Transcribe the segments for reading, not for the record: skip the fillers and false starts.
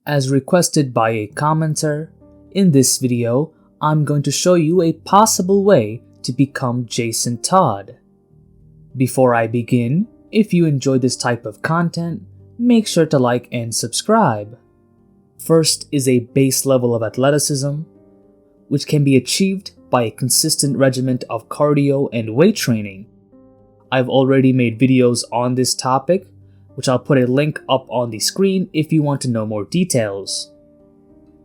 As requested by a commenter, in this video, I'm going to show you a possible way to become Jason Todd. Before I begin, if you enjoy this type of content, make sure to like and subscribe. First is a base level of athleticism, which can be achieved by a consistent regimen of cardio and weight training. I've already made videos on this topic, which I'll put a link up on the screen if you want to know more details.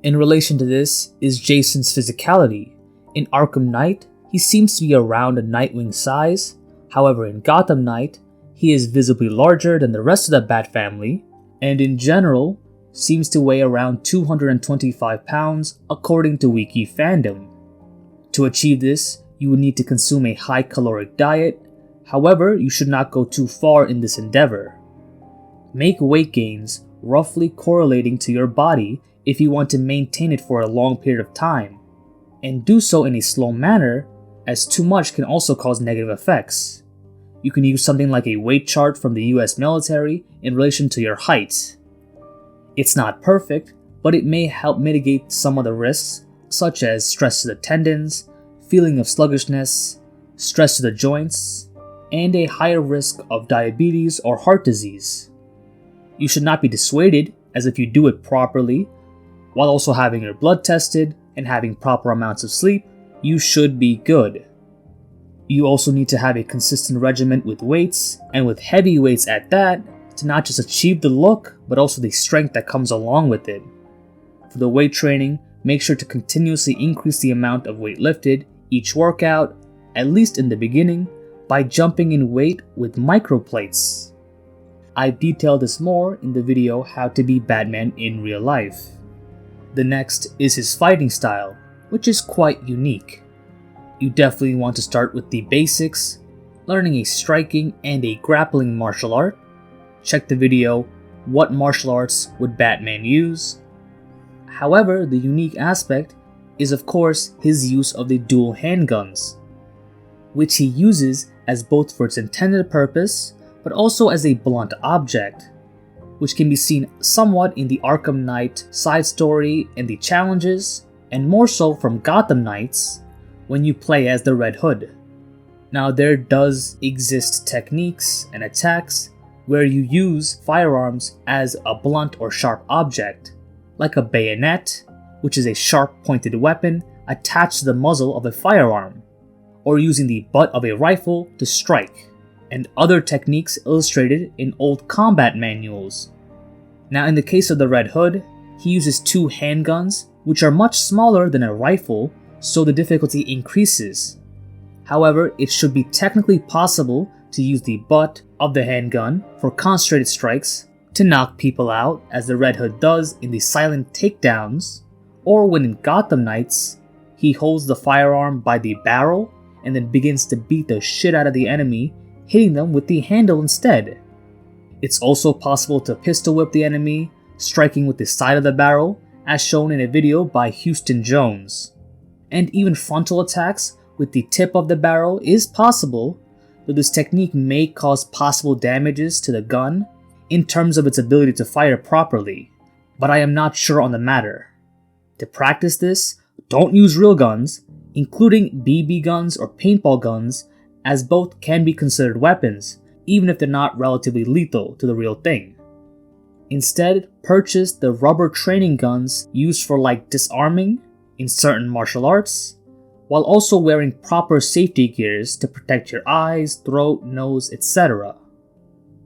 In relation to this is Jason's physicality. In Arkham Knight, he seems to be around a Nightwing size. However, in Gotham Knight, he is visibly larger than the rest of the Bat family, and in general, seems to weigh around 225 pounds according to Wiki Fandom. To achieve this, you would need to consume a high caloric diet. However, you should not go too far in this endeavor. Make weight gains roughly correlating to your body if you want to maintain it for a long period of time, and do so in a slow manner, as too much can also cause negative effects. You can use something like a weight chart from the US military in relation to your height. It's not perfect, but it may help mitigate some of the risks, such as stress to the tendons, feeling of sluggishness, stress to the joints, and a higher risk of diabetes or heart disease. You should not be dissuaded, as if you do it properly, while also having your blood tested and having proper amounts of sleep, you should be good. You also need to have a consistent regimen with weights, and with heavy weights at that, to not just achieve the look, but also the strength that comes along with it. For the weight training, make sure to continuously increase the amount of weight lifted each workout, at least in the beginning, by jumping in weight with microplates. I've detailed this more in the video How to be Batman in Real Life. The next is his fighting style, which is quite unique. You definitely want to start with the basics, learning a striking and a grappling martial art. Check the video, What Martial Arts Would Batman Use? However, the unique aspect is of course his use of the dual handguns, which he uses as both for its intended purpose, but also as a blunt object, which can be seen somewhat in the Arkham Knight side story and the challenges, and more so from Gotham Knights when you play as the Red Hood. Now there does exist techniques and attacks where you use firearms as a blunt or sharp object, like a bayonet, which is a sharp pointed weapon attached to the muzzle of a firearm, or using the butt of a rifle to strike, and other techniques illustrated in old combat manuals. Now in the case of the Red Hood, he uses two handguns, which are much smaller than a rifle, so the difficulty increases. However, it should be technically possible to use the butt of the handgun for concentrated strikes to knock people out, as the Red Hood does in the silent takedowns, or when in Gotham Knights, he holds the firearm by the barrel and then begins to beat the shit out of the enemy, hitting them with the handle instead. It's also possible to pistol whip the enemy, striking with the side of the barrel, as shown in a video by Houston Jones. And even frontal attacks with the tip of the barrel is possible, though this technique may cause possible damages to the gun in terms of its ability to fire properly, but I am not sure on the matter. To practice this, don't use real guns, including BB guns or paintball guns, as both can be considered weapons, even if they're not relatively lethal to the real thing. Instead, purchase the rubber training guns used for like disarming in certain martial arts, while also wearing proper safety gears to protect your eyes, throat, nose, etc.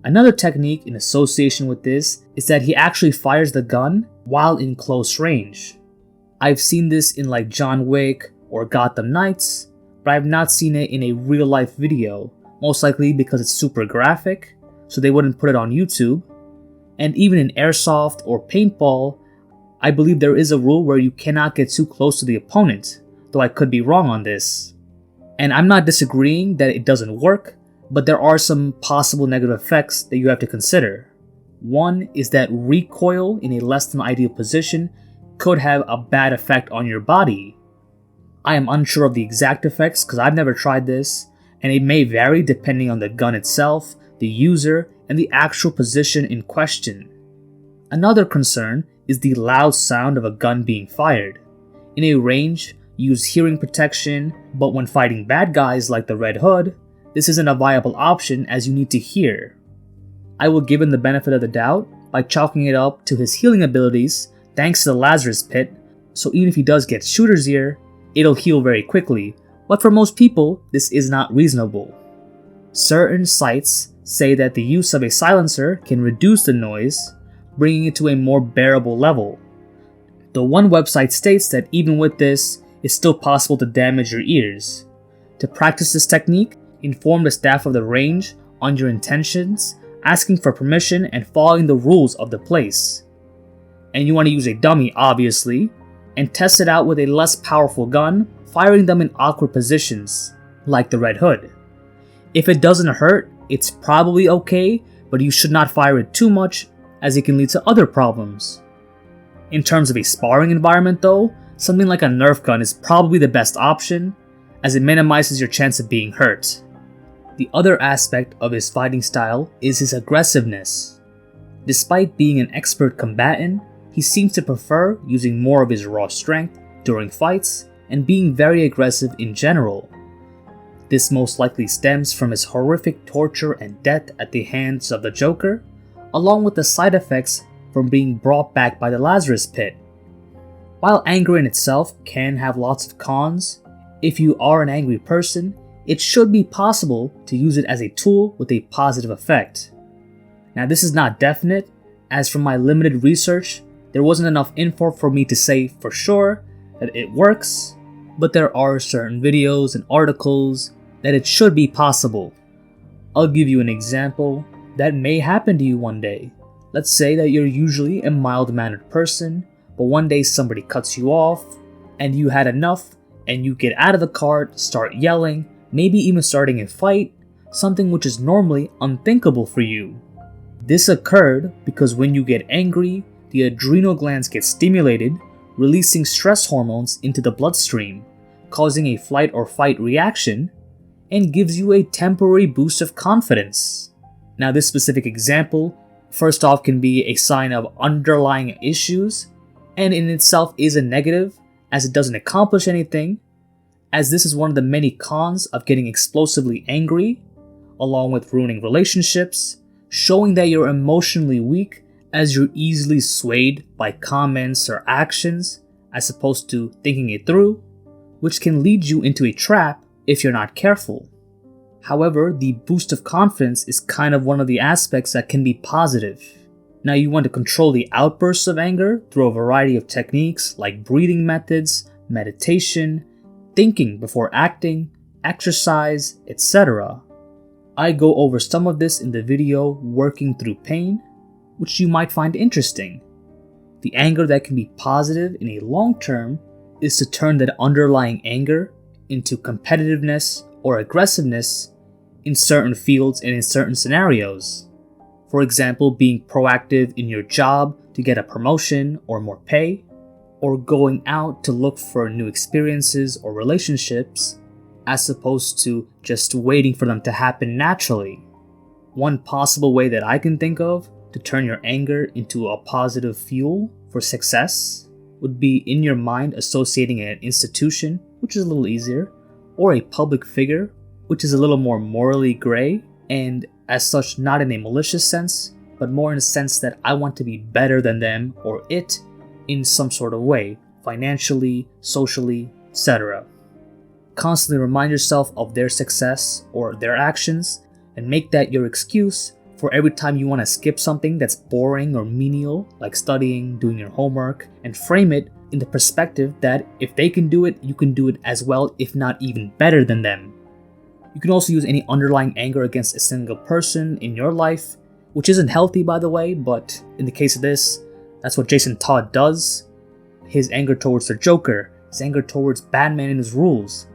Another technique in association with this is that he actually fires the gun while in close range. I've seen this in like John Wick or Gotham Knights, but I've not seen it in a real life video, most likely because it's super graphic, so they wouldn't put it on YouTube. And even in airsoft or paintball, I believe there is a rule where you cannot get too close to the opponent, though I could be wrong on this. And I'm not disagreeing that it doesn't work, but there are some possible negative effects that you have to consider. One is that recoil in a less than ideal position could have a bad effect on your body. I am unsure of the exact effects because I've never tried this, and it may vary depending on the gun itself, the user, and the actual position in question. Another concern is the loud sound of a gun being fired. In a range, use hearing protection, but when fighting bad guys like the Red Hood, this isn't a viable option as you need to hear. I will give him the benefit of the doubt by chalking it up to his healing abilities thanks to the Lazarus Pit, so even if he does get shooter's ear, it'll heal very quickly, but for most people, this is not reasonable. Certain sites say that the use of a silencer can reduce the noise, bringing it to a more bearable level. The one website states that even with this, it's still possible to damage your ears. To practice this technique, inform the staff of the range on your intentions, asking for permission and following the rules of the place. And you want to use a dummy, obviously, and test it out with a less powerful gun, firing them in awkward positions, like the Red Hood. If it doesn't hurt, it's probably okay, but you should not fire it too much as it can lead to other problems. In terms of a sparring environment though, something like a Nerf gun is probably the best option, as it minimizes your chance of being hurt. The other aspect of his fighting style is his aggressiveness. Despite being an expert combatant, he seems to prefer using more of his raw strength during fights and being very aggressive in general. This most likely stems from his horrific torture and death at the hands of the Joker, along with the side effects from being brought back by the Lazarus Pit. While anger in itself can have lots of cons, if you are an angry person, it should be possible to use it as a tool with a positive effect. Now this is not definite, as from my limited research, there wasn't enough info for me to say for sure that it works, but there are certain videos and articles that it should be possible. I'll give you an example that may happen to you one day. Let's say that you're usually a mild-mannered person, but one day somebody cuts you off, and you had enough, and you get out of the car, start yelling, maybe even starting a fight, something which is normally unthinkable for you. This occurred because when you get angry, the adrenal glands get stimulated, releasing stress hormones into the bloodstream, causing a flight or fight reaction, and gives you a temporary boost of confidence. Now this specific example, first off, can be a sign of underlying issues, and in itself is a negative, as it doesn't accomplish anything, as this is one of the many cons of getting explosively angry, along with ruining relationships, showing that you're emotionally weak as you're easily swayed by comments or actions as opposed to thinking it through, which can lead you into a trap if you're not careful. However, the boost of confidence is kind of one of the aspects that can be positive. Now you want to control the outbursts of anger through a variety of techniques like breathing methods, meditation, thinking before acting, exercise, etc. I go over some of this in the video Working Through Pain, which you might find interesting. The anger that can be positive in a long term is to turn that underlying anger into competitiveness or aggressiveness in certain fields and in certain scenarios. For example, being proactive in your job to get a promotion or more pay, or going out to look for new experiences or relationships, as opposed to just waiting for them to happen naturally. One possible way that I can think of to turn your anger into a positive fuel for success would be in your mind associating an institution, which is a little easier, or a public figure, which is a little more morally gray, and as such not in a malicious sense, but more in a sense that I want to be better than them or it in some sort of way, financially, socially, etc. Constantly remind yourself of their success or their actions, and make that your excuse for every time you want to skip something that's boring or menial, like studying, doing your homework, and frame it in the perspective that if they can do it, you can do it as well, if not even better than them. You can also use any underlying anger against a single person in your life, which isn't healthy by the way, but in the case of this, that's what Jason Todd does. His anger towards the Joker, his anger towards Batman and his rules,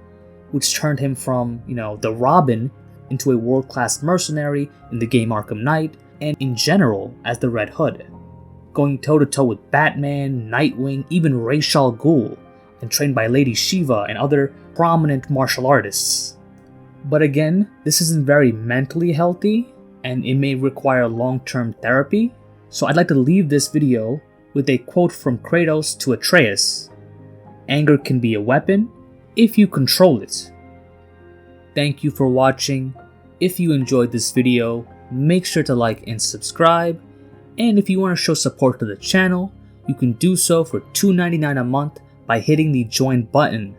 which turned him from, the Robin into a world-class mercenary in the game Arkham Knight, and in general as the Red Hood, going toe-to-toe with Batman, Nightwing, even Ra's al Ghul, and trained by Lady Shiva and other prominent martial artists. But again, this isn't very mentally healthy, and it may require long-term therapy, so I'd like to leave this video with a quote from Kratos to Atreus: "Anger can be a weapon if you control it." Thank you for watching. If you enjoyed this video, make sure to like and subscribe. And if you want to show support to the channel, you can do so for $2.99 a month by hitting the join button.